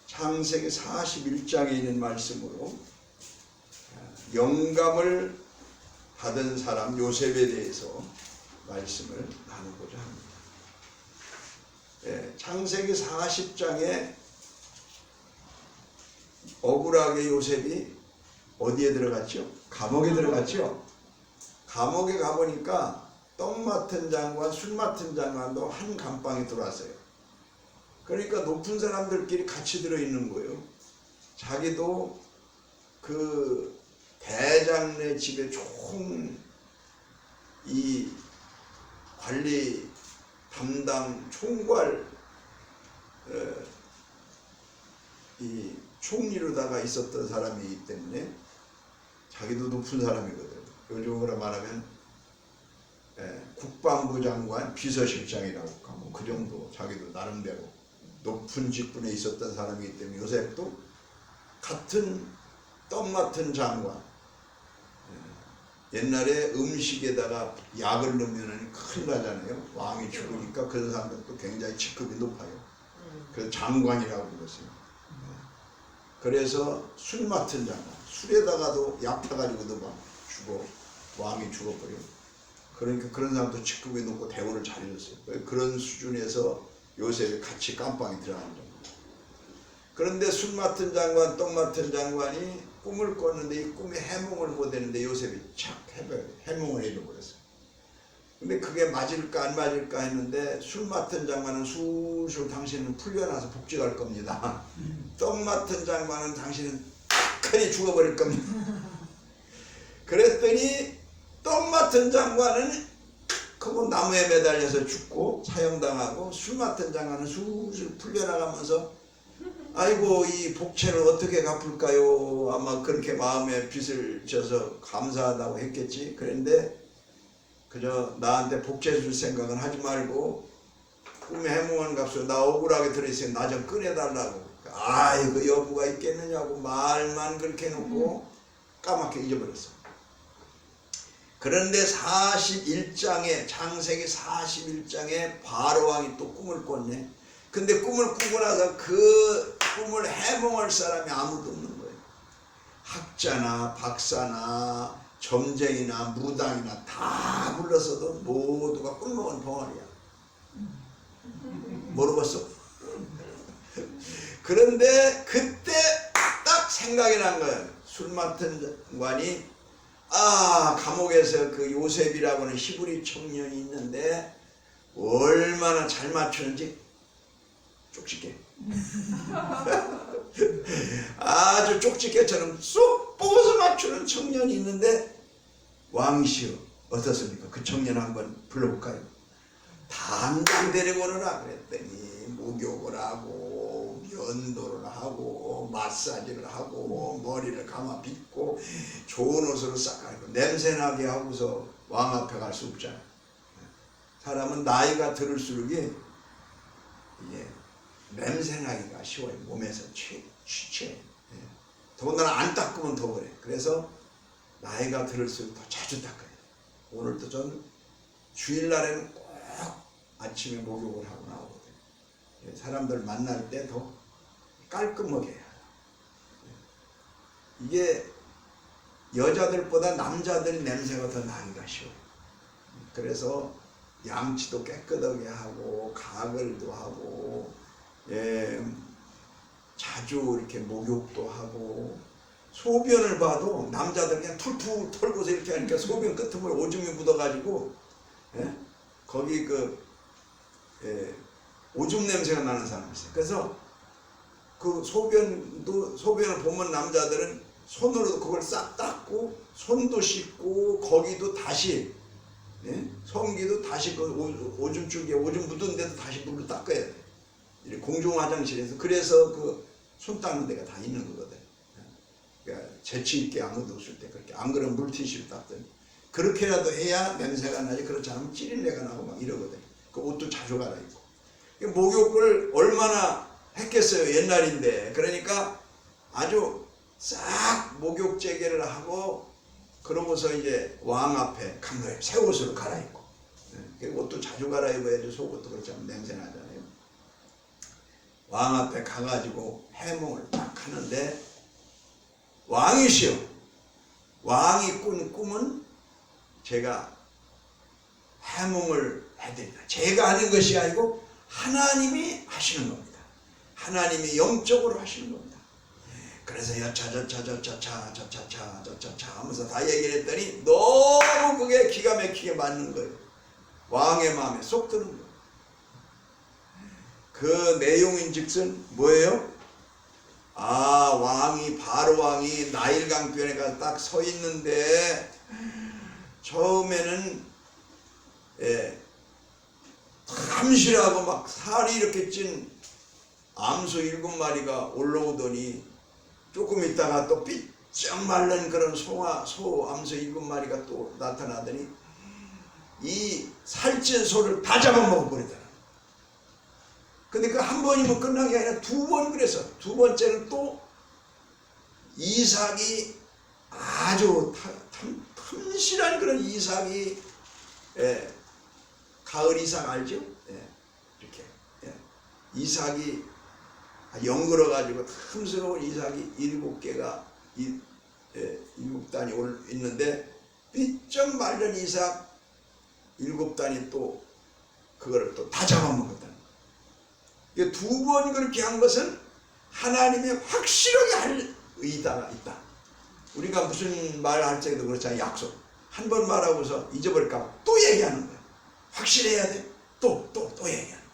창세기 41장에 있는 말씀으로 영감을 받은 사람 요셉에 대해서 말씀을 나누고자 합니다. 창세기 40장에 억울하게 요셉이 어디에 들어갔죠? 감옥에 들어갔죠. 감옥에 가보니까 떡 맡은 장관, 술 맡은 장관도 한 감방에 들어왔어요. 그러니까 높은 사람들끼리 같이 들어있는 거예요. 자기도 그 대장네 집에 이 관리 담당 총괄 이 총리로다가 있었던 사람이기 때문에 자기도 높은 사람이거든. 요즘으로 말하면 국방부 장관 비서실장이라고 하면 그 정도 자기도 나름대로 높은 직분에 있었던 사람이기 때문에 요셉도 같은 떡 맡은 장관, 옛날에 음식에다가 약을 넣으면 큰일 나잖아요. 왕이 죽으니까 그런 사람들도 굉장히 직급이 높아요. 그래서 장관이라고 불렀어요. 그래서 술 맡은 장관, 술에다가도 약 타가지고도 막 죽어, 왕이 죽어버려. 그러니까 그런 사람도 직급이 높고 대우를 잘해줬어요. 그런 수준에서 요셉이 같이 깜빵에 들어간 겁니다. 그런데 술 맡은 장관, 떡 맡은 장관이 꿈을 꿨는데 이 꿈에 해몽을 못 했는데 요셉이 착 해몽을 해줘버렸어요. 근데 그게 맞을까 안 맞을까 했는데 술 맡은 장관은 술술 당신은 풀려나서 복직할 겁니다. 떡 맡은 장관은 당신은 크게 죽어버릴 겁니다. 그랬더니 떡 맡은 장관은 그거 나무에 매달려서 죽고 사형당하고 술 맡은 장관은 술술 풀려나가면서 아이고 이 복채를 어떻게 갚을까요? 아마 그렇게 마음에 빚을 져서 감사하다고 했겠지. 그런데 그저 나한테 복채 줄 생각은 하지 말고 꿈에 해몽한 값으로 나 억울하게 들어있으니 나 좀 꺼내달라고. 아이고 여부가 있겠느냐고 말만 그렇게 해놓고 까맣게 잊어버렸어. 그런데 41장에 창세기 41장에 바로왕이 또 꿈을 꿨네. 근데 꿈을 꾸고 나서 그 꿈을 해몽할 사람이 아무도 없는 거예요. 학자나 박사나 점쟁이나 무당이나 다 불렀어도 모두가 꿀먹은 벙어리야. 모르겠어. 그런데 그때 딱 생각이 난 거예요. 술 맡은 관이 감옥에서 그 요셉이라고 하는 히브리 청년이 있는데 얼마나 잘 맞추는지 쪽집게 아주 쪽집게처럼 쏙 뽑아서 맞추는 청년이 있는데 왕이시여 어떻습니까? 그 청년 한번 불러볼까요? 당장 데리고 오느라 그랬더니 목욕을 하고 면도를 하고 마사지를 하고 머리를 감아 빗고 좋은 옷으로 싹 갈고 냄새나게 하고서 왕 앞에 갈 수 없잖아요. 사람은 나이가 들을수록 이게 냄새나기가 쉬워요. 몸에서 취해. 더군다나 안 닦으면 더 그래. 그래서 나이가 들을수록 더 자주 닦아야 돼. 오늘도 전 주일날에는 꼭 아침에 목욕을 하고 나오거든요. 사람들 만날 때 더 깔끔하게 해야 해요. 이게 여자들보다 남자들 냄새가 더 나기가 쉬워요. 그래서 양치도 깨끗하게 하고 가글도 하고 자주 이렇게 목욕도 하고 소변을 봐도 남자들 그냥 툴툴 털고서 이렇게 하니까 소변 끝에 오줌이 묻어가지고 거기 오줌 냄새가 나는 사람이 있어요. 그래서 그 소변을 보면 남자들은 손으로 그걸 싹 닦고 손도 씻고 거기도 다시 성기도 다시 그 오줌 줄기에 오줌 묻은 데도 다시 물로 닦아야 돼. 공중 화장실에서. 그래서 그 손 닦는 데가 다 있는 거거든. 그러니까 재치 있게 아무도 없을 때 그렇게 안 그러면 물티슈로 닦든 그렇게라도 해야 냄새가 나지. 그렇지 않으면 찌린내가 나고 막 이러거든. 그 옷도 자주 갈아입고. 목욕을 얼마나 했겠어요. 옛날인데. 그러니까 아주 싹 목욕 재개를 하고 그러고서 이제 왕 앞에 간 거예요. 새 옷으로 갈아입고. 옷도 자주 갈아입어야지 속옷도 그렇지 않으면 냄새 나잖아요. 왕 앞에 가가지고 해몽을 딱 하는데, 왕이시여, 왕이 꾼 꿈은 제가 해몽을 해드린다. 제가 하는 것이 아니고 하나님이 하시는 겁니다. 하나님이 영적으로 하시는 겁니다. 그래서 여차저차저차차저차차 하면서 다 얘기를 했더니 너무 그게 기가 막히게 맞는 거예요. 왕의 마음에 쏙 드는 거예요. 그 내용인즉슨 뭐예요? 왕이, 바로 왕이 나일강변에 가서 딱 서 있는데, 처음에는 탐실하고 막 살이 이렇게 찐 암소 7마리가 올라오더니, 조금 있다가 또 삐쩍 마른 그런 소 암소 7마리가 또 나타나더니 이 살찐 소를 다 잡아먹어버리더라. 근데 그 한 번이면 끝난 게 아니라 2번 그래서, 2번째는 또 이삭이 아주 탐실한 그런 이삭이, 가을 이삭 알죠? 이렇게 이삭이 영글어 가지고 탐스러운 이삭이 7개가 7단이 있는데, 삐쩍 말른 이삭 7단이 또 그거를 또 다 잡아먹었다. 2번 그렇게 한 것은 하나님이 확실하게 할 의도가 있다. 우리가 무슨 말 할 때도 그렇잖아요. 약속 한 번 말하고서 잊어버릴까 또 얘기하는 거야. 확실해야 돼. 또 얘기하는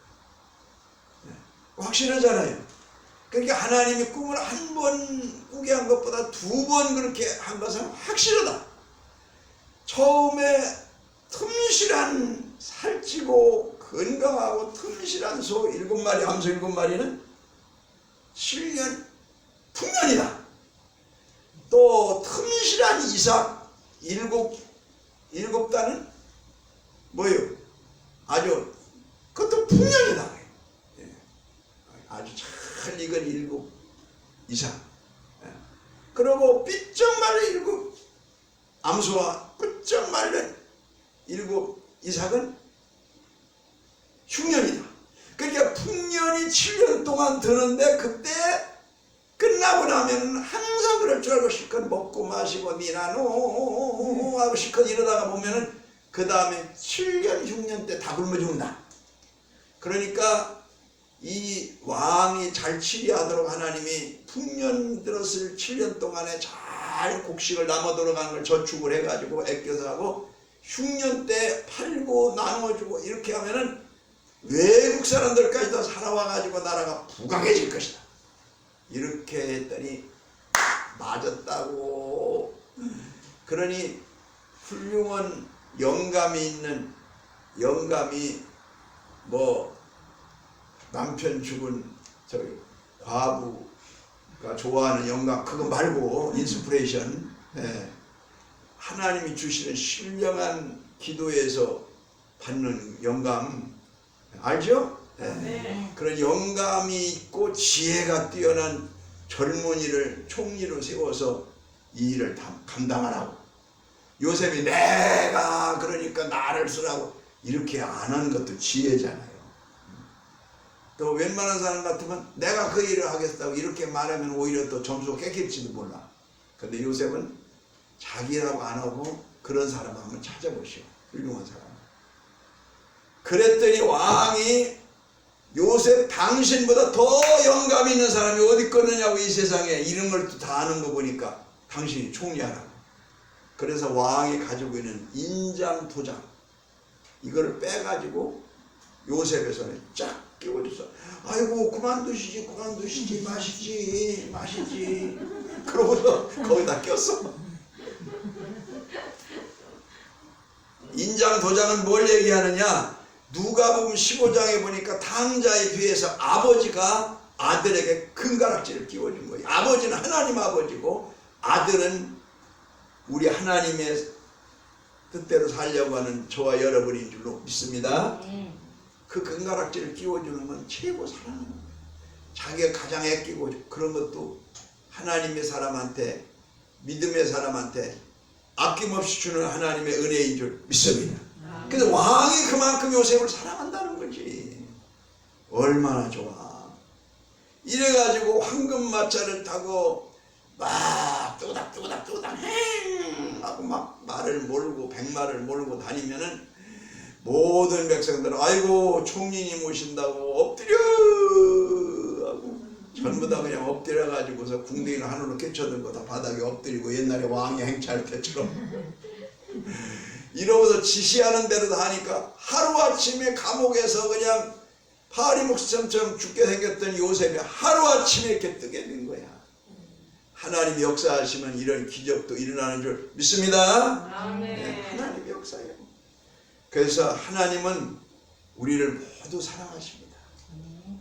거야. 확실하잖아요. 그러니까 하나님이 꿈을 한 번 꾸게 한 것보다 2번 그렇게 한 것은 확실하다. 처음에 틈실한 살찌고 건강하고 틈실한 소 7마리, 암소 7마리는 7년 풍년이다. 또 틈실한 이삭 7단은 뭐예요? 아주 그것도 풍년이다. 아주 잘 익은 7 이삭. 그리고 삐쩍 말른 7 암소와 삐쩍 말른 7 이삭은 흉년이다. 그러니까 풍년이 7년 동안 드는데, 그때 끝나고 나면 항상 그럴 줄 알고 실컷 먹고 마시고 니나노 하고 실컷 이러다가 보면은 그 다음에 7년 흉년 때 다 굶어 죽는다. 그러니까 이 왕이 잘 치리하도록 하나님이 풍년 들었을 7년 동안에 잘 곡식을 남아도록 하는 걸 저축을 해가지고 애껴서 하고, 흉년 때 팔고 나눠주고 이렇게 하면은 외국 사람들까지 다 살아와가지고 나라가 부강해질 것이다. 이렇게 했더니 맞았다고. 그러니 훌륭한 영감이 있는, 영감이 뭐 남편 죽은 저기 과부가 좋아하는 영감 그거 말고 인스피레이션, 하나님이 주시는 신령한 기도에서 받는 영감 알죠? 네. 그런 영감이 있고 지혜가 뛰어난 젊은이를 총리로 세워서 이 일을 감당하라고. 요셉이 내가 그러니까 나를 쓰라고 이렇게 안 한 것도 지혜잖아요. 또 웬만한 사람 같으면 내가 그 일을 하겠다고 이렇게 말하면 오히려 또 점수가 깎일지도 몰라. 근데 요셉은 자기라고 안 하고 그런 사람 한번 찾아보시오. 훌륭한 사람. 그랬더니 왕이 요셉 당신보다 더 영감 있는 사람이 어디 있겠느냐고, 이 세상에 이런 걸 다 아는 거 보니까 당신이 총리하라고. 그래서 왕이 가지고 있는 인장 도장 이거를 빼가지고 요셉의 손에 쫙 끼워줬어. 아이고 그만두시지 마시지 그러고서 거기다 꼈어. 인장 도장은 뭘 얘기하느냐? 누가복음 15장에 보니까 탕자에 비해서 아버지가 아들에게 금가락지를 끼워준 거예요. 아버지는 하나님 아버지고 아들은 우리 하나님의 뜻대로 살려고 하는 저와 여러분인 줄로 믿습니다. 그 금가락지를 끼워주는 건 최고 사랑하는 거예요. 자기가 가장 아끼고 그런 것도 하나님의 사람한테, 믿음의 사람한테 아낌없이 주는 하나님의 은혜인 줄 믿습니다. 그래서 왕이 그만큼 요셉을 사랑한다는 거지. 얼마나 좋아. 이래가지고 황금마차를 타고 막 뚜닥뚜닥뚜닥 행 하고 막 말을 몰고 백마를 몰고 다니면은 모든 백성들은 아이고 총리님 오신다고 엎드려 하고 전부 다 그냥 엎드려가지고서 궁뎅이를 하늘로 깨쳐들고 다 바닥에 엎드리고 옛날에 왕의 행차할 때처럼 이러면서 지시하는 대로 다 하니까 하루아침에 감옥에서 그냥 파리목처럼 죽게 생겼던 요셉이 하루아침에 이렇게 뜨게 된 거야. 하나님이 역사하시면 이런 기적도 일어나는 줄 믿습니다. 네, 하나님이 역사해요. 그래서 하나님은 우리를 모두 사랑하십니다.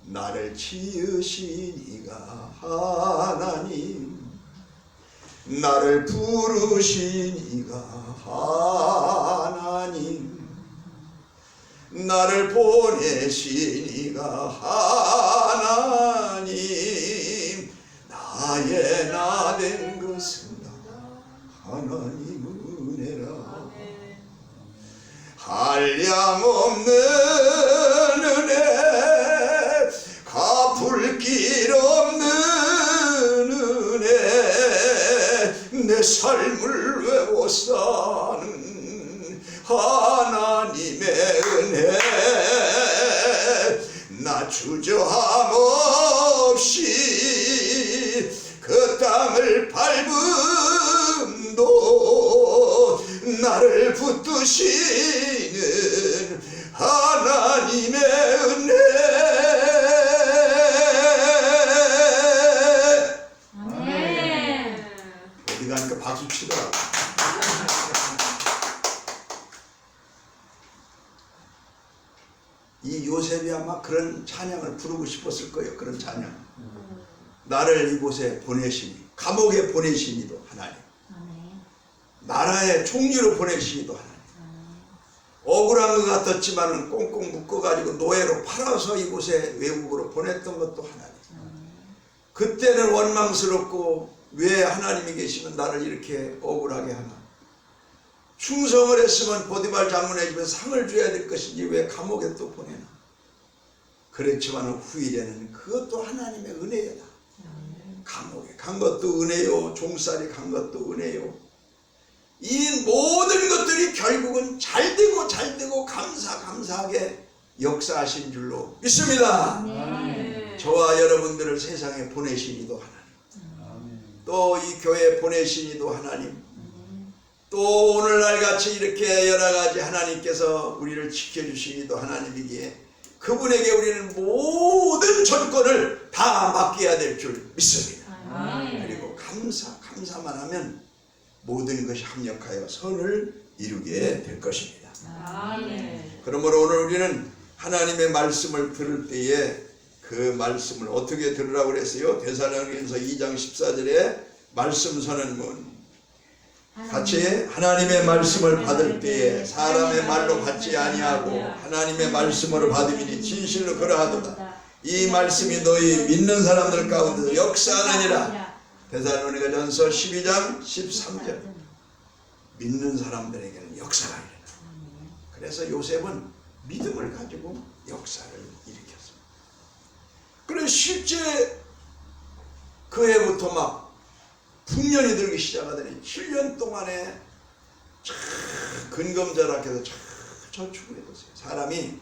나를 지으신 이가 하나님, 나를 부르신 이가 하나님, 나를 보내신 이가 하나님, 나의 나 된 것은 다 하나님 은혜라. 한량없는 은혜, 갚을 길 없는 은혜, 내 삶을 외워 사는 하나님의 은혜, 나 주저함 없이 그 땅을 밟음도 나를 붙드시는 하나님의 은혜. 아멘. 어디 가니까 박수 치더라고. 이 요셉이 아마 그런 찬양을 부르고 싶었을 거예요. 그런 찬양. 나를 이곳에 보내시니, 감옥에 보내시니도 하나님, 나라의 총리로 보내시니도 하나님, 억울한 것 같았지만 꽁꽁 묶어가지고 노예로 팔아서 이곳에 외국으로 보냈던 것도 하나님. 그때는 원망스럽고 왜 하나님이 계시면 나를 이렇게 억울하게 하나, 충성을 했으면 보디발 장군의 집에 상을 줘야 될 것이지 왜 감옥에 또 보내나. 그렇지만 후일에는 그것도 하나님의 은혜다. 감옥에 간 것도 은혜요, 종살이 간 것도 은혜요. 이 모든 것들이 결국은 잘되고 감사하게 역사하신 줄로 믿습니다. 저와 여러분들을 세상에 보내신 이도 하나님, 또 이 교회에 보내신 이도 하나님, 또 오늘날 같이 이렇게 여러가지 하나님께서 우리를 지켜주신 이도 하나님이기에 그분에게 우리는 모든 전권을 다 맡겨야 될 줄 믿습니다. 그리고 감사만 하면 모든 것이 합력하여 선을 이루게 될 것입니다. 그러므로 오늘 우리는 하나님의 말씀을 들을 때에 그 말씀을 어떻게 들으라고 그랬어요? 데살로니가서 2장 14절에 말씀 선언문 같이 하나님의 말씀을 받을 때에 사람의 말로 받지 아니하고 하나님의 말씀으로 받으니 진실로 그러하도다. 이 말씀이 너희 믿는 사람들 가운데 역사하느니라. 데살로니가전서 12장 13절. 믿는 사람들에게는 역사가 일어나. 그래서 요셉은 믿음을 가지고 역사를 일으켰습니다. 그래서 실제 그 해부터 막 풍년이 들기 시작하더니 7년 동안에 근검절약해서 저축을 해뒀어요. 사람이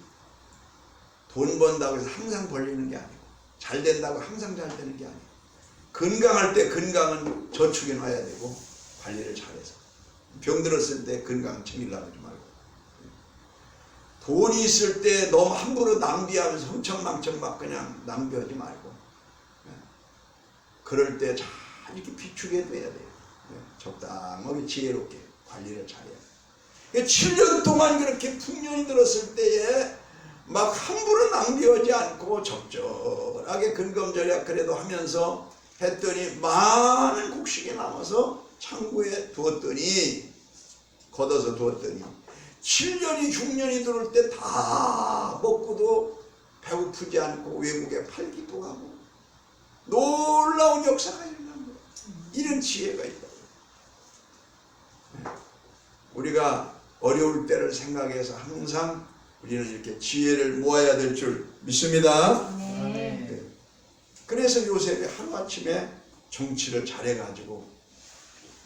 돈 번다고 해서 항상 벌리는 게 아니고, 잘 된다고 항상 잘 되는 게 아니고, 건강할 때 건강은 저축해 놔야 되고 관리를 잘해서, 병들었을 때 건강 챙기려고 하지 말고, 돈이 있을 때 너무 함부로 낭비하면서 흥청망청 막 그냥 낭비하지 말고, 그럴 때 잘 이렇게 비축해 둬야 돼요. 적당하게 지혜롭게 관리를 잘해야 돼요. 7년 동안 그렇게 풍년이 들었을 때에 막 함부로 낭비하지 않고 적절하게 근검절약 그래도 하면서 했더니 많은 곡식이 남아서 창고에 두었더니, 걷어서 두었더니 7년이 6년이 들어올 때 다 먹고도 배고프지 않고 외국에 팔기도 하고 놀라운 역사가 일어난 거예요. 이런 지혜가 있다. 우리가 어려울 때를 생각해서 항상 우리는 이렇게 지혜를 모아야 될 줄 믿습니다. 네. 그래서 요셉이 하루아침에 정치를 잘해가지고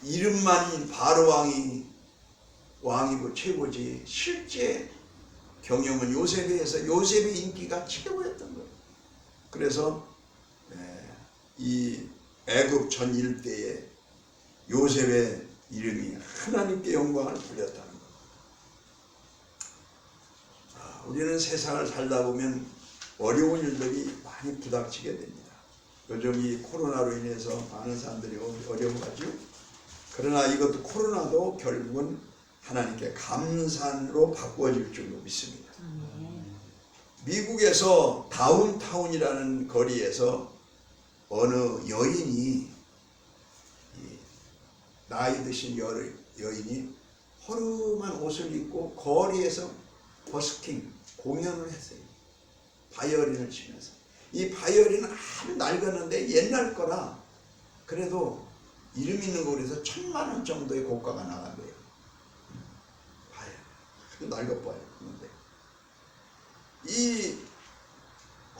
이름만 바로왕이 왕이고 최고지 실제 경영은 요셉에 의해서 요셉의 인기가 최고였던 거예요. 그래서 이 애굽 전 일대에 요셉의 이름이 하나님께 영광을 돌렸다는 것. 우리는 세상을 살다 보면 어려운 일들이 많이 부닥치게 됩니다. 요즘 이 코로나로 인해서 많은 사람들이 어려워하죠. 그러나 이것도 코로나도 결국은 하나님께 감사로 바꿔질 줄로 믿습니다. 미국에서 다운타운이라는 거리에서 어느 여인이 나이 드신 여인이 허름한 옷을 입고 거리에서 버스킹 공연을 했어요. 바이올린을 치면서. 이 바이올린은 아주 낡았는데 옛날 거라 그래도 이름 있는 거리에서 1,000,000원 정도의 고가가 나간 거예요. 바이올린. 낡아봐요. 근데 이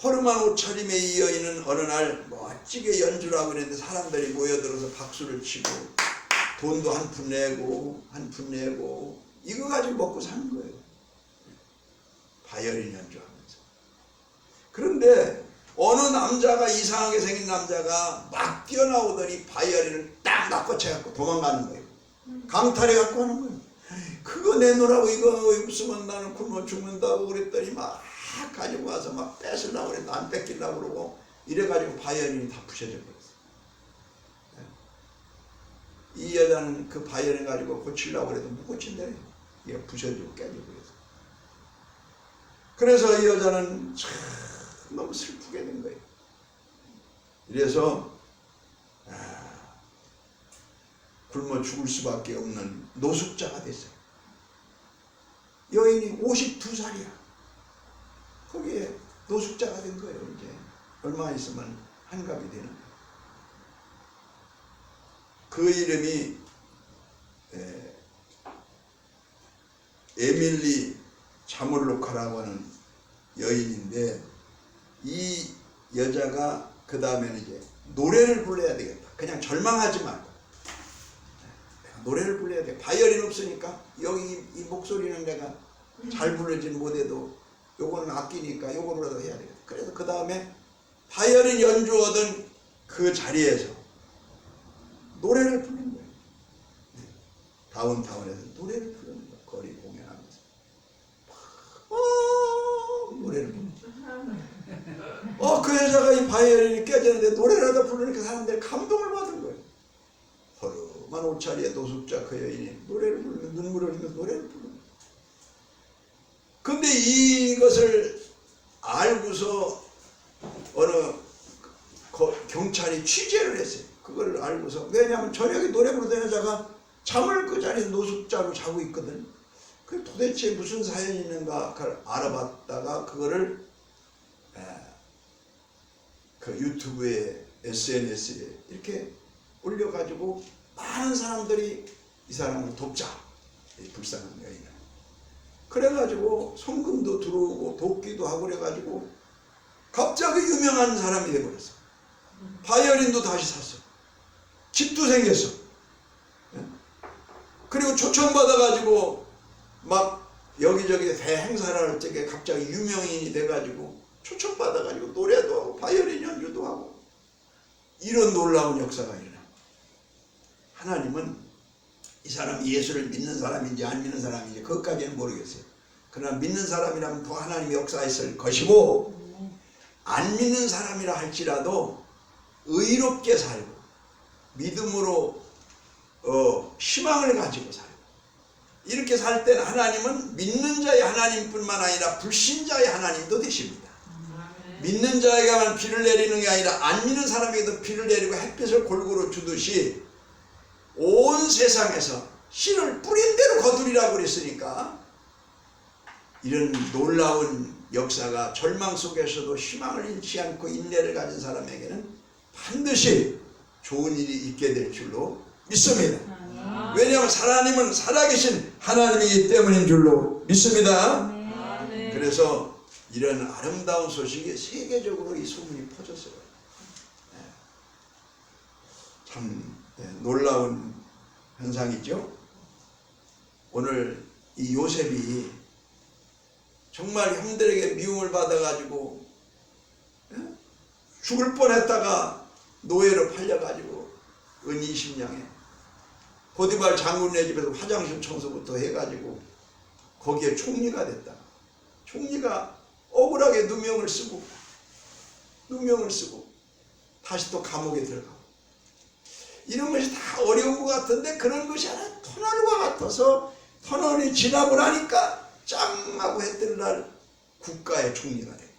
허름한 옷차림의 이 여인은 어느 날 멋지게 연주를 하고 있는데 사람들이 모여들어서 박수를 치고 돈도 한 푼 내고 이거 가지고 먹고 사는 거예요. 바이올린 연주하면서. 그런데 어느 남자가 이상하게 생긴 남자가 막 뛰어나오더니 바이올린을 딱 낚아채갖고 도망가는 거예요. 강탈해갖고 하는 거예요. 그거 내놓으라고 이거 없으면 나는 굶어 죽는다고 그랬더니 막 가지고 와서 막 뺏으려고 그랬는데 안 뺏기려고 그러고 이래가지고 바이올린이 다 부셔져 버렸어요. 이 여자는 그 바이올린 가지고 고치려고 그래도 못 고친대요. 이게 부셔지고 깨지고 그래서 이 여자는 참 너무 슬프게 된 거예요. 이래서 굶어 죽을 수밖에 없는 노숙자가 됐어요. 여인이 52살이야. 거기에 노숙자가 된 거예요. 이제 얼마 있으면 한갑이 되는 거예요. 그 이름이 에밀리 자몰로카라고 하는 여인인데 이 여자가 그 다음에는 이제 노래를 불러야 되겠다. 그냥 절망하지 말고 노래를 불러야 돼. 바이올린 없으니까 여기 이 목소리는 내가 잘 부르지는 못해도 요거는 아끼니까 요거라도 해야 되겠다. 그래서 그 다음에 바이올린 연주하던 그 자리에서 노래를 부르는 거예요. 다운타운에서 노래를 부르는 거예요. 거리 공연하면서 노래를 부르는 거예요. 그 여자가 이 바이올린이 깨졌는데 노래라도 부르니까 사람들이 감동을 받은 거예요. 허름한 옷차림에 노숙자 그 여인이 노래를 부르면 눈물을 흘리면서 노래를 부르는 거예요. 근데 이것을 알고서 어느 경찰이 취재를 했어요. 그걸 알고서. 왜냐하면 저녁에 노래 부르던 여자가 잠을 그 자리에서 노숙자로 자고 있거든. 그 도대체 무슨 사연이 있는가 그걸 알아봤다가 그거를 그 유튜브에 SNS에 이렇게 올려가지고 많은 사람들이 이 사람을 돕자. 이 불쌍한 여인을. 그래가지고 성금도 들어오고 돕기도 하고 그래가지고 갑자기 유명한 사람이 돼버렸어. 바이올린도 다시 샀어. 집도 생겼어. 그리고 초청받아가지고 막 여기저기 대행사를 할 적에 갑자기 유명인이 돼가지고 초청받아가지고 노래도 하고 바이올린 연주도 하고 이런 놀라운 역사가 일어나. 하나님은 이 사람이 예수를 믿는 사람인지 안 믿는 사람인지 그것까지는 모르겠어요. 그러나 믿는 사람이라면 더 하나님의 역사했을 것이고 안 믿는 사람이라 할지라도 의롭게 살고 믿음으로 희망을 가지고 살고 이렇게 살 때는 하나님은 믿는 자의 하나님뿐만 아니라 불신자의 하나님도 되십니다. 믿는 자에게만 비를 내리는 게 아니라 안 믿는 사람에게도 비를 내리고 햇빛을 골고루 주듯이 온 세상에서 씨를 뿌린 대로 거두리라고 그랬으니까 이런 놀라운 역사가 절망 속에서도 희망을 잃지 않고 인내를 가진 사람에게는 반드시 좋은 일이 있게 될 줄로 믿습니다. 왜냐하면 하나님은 살아계신 하나님이기 때문인 줄로 믿습니다. 그래서 이런 아름다운 소식이 세계적으로 이 소문이 퍼졌어요. 참 놀라운 현상이죠. 오늘 이 요셉이 정말 형들에게 미움을 받아가지고 죽을 뻔했다가 노예로 팔려가지고 은 20냥에 보디발 장군의 집에서 화장실 청소부터 해가지고 거기에 총리가 됐다. 총리가 억울하게 누명을 쓰고 다시 또 감옥에 들어가고 이런 것이 다 어려운 것 같은데 그런 것이 하나 터널과 같아서 터널이 지나고 나니까 짱 하고 했던 날 국가의 총리가 된 거예요.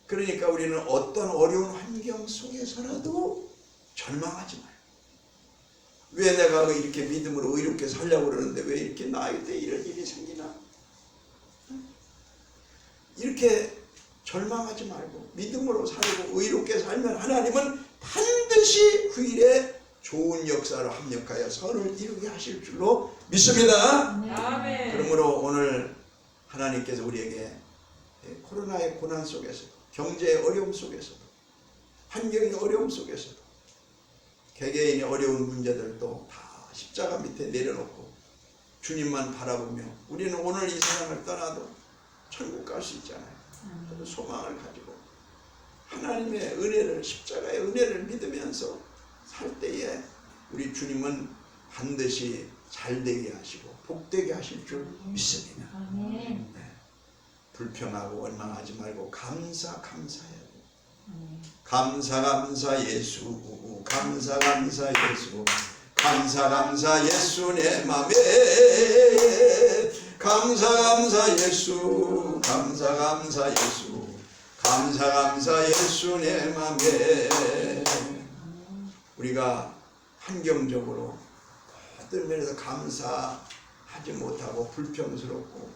그러니까 우리는 어떤 어려운 환경 속에서라도 절망하지 말고 왜 내가 이렇게 믿음으로 의롭게 살려고 그러는데 왜 이렇게 나에게 이런 일이 생기나 이렇게 절망하지 말고 믿음으로 살고 의롭게 살면 하나님은 반드시 후일에 좋은 역사로 합력하여 선을 이루게 하실 줄로 믿습니다. 아멘. 그러므로 오늘 하나님께서 우리에게 코로나의 고난 속에서도 경제의 어려움 속에서도 환경의 어려움 속에서도 개개인의 어려운 문제들도 다 십자가 밑에 내려놓고 주님만 바라보며 우리는 오늘 이 세상을 떠나도 천국 갈 수 있잖아요. 소망을 가지고 하나님의 은혜를 십자가의 은혜를 믿으면서 살 때에 우리 주님은 반드시 잘되게 하시고 복되게 하실 줄 믿습니다. 아멘. 불평하고 원망하지 말고 감사해야 돼요. 감사 예수 감사 예수 감사 예수 내 맘에 감사 예수 감사 예수 감사 예수 내 맘에 우리가 환경적으로 모든 면에서 감사하지 못하고 불평스럽고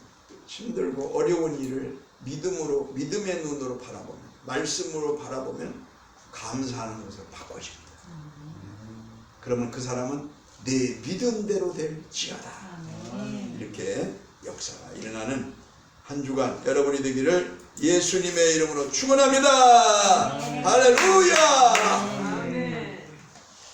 힘들고 어려운 일을 믿음의 눈으로 바라보면 말씀으로 바라보면 감사하는 것을 바꿔줍니다. 그러면 그 사람은 내 믿음대로 될지어다. 이렇게 역사가 일어나는 한 주간 여러분이 되기를 예수님의 이름으로 축원합니다. 할렐루야.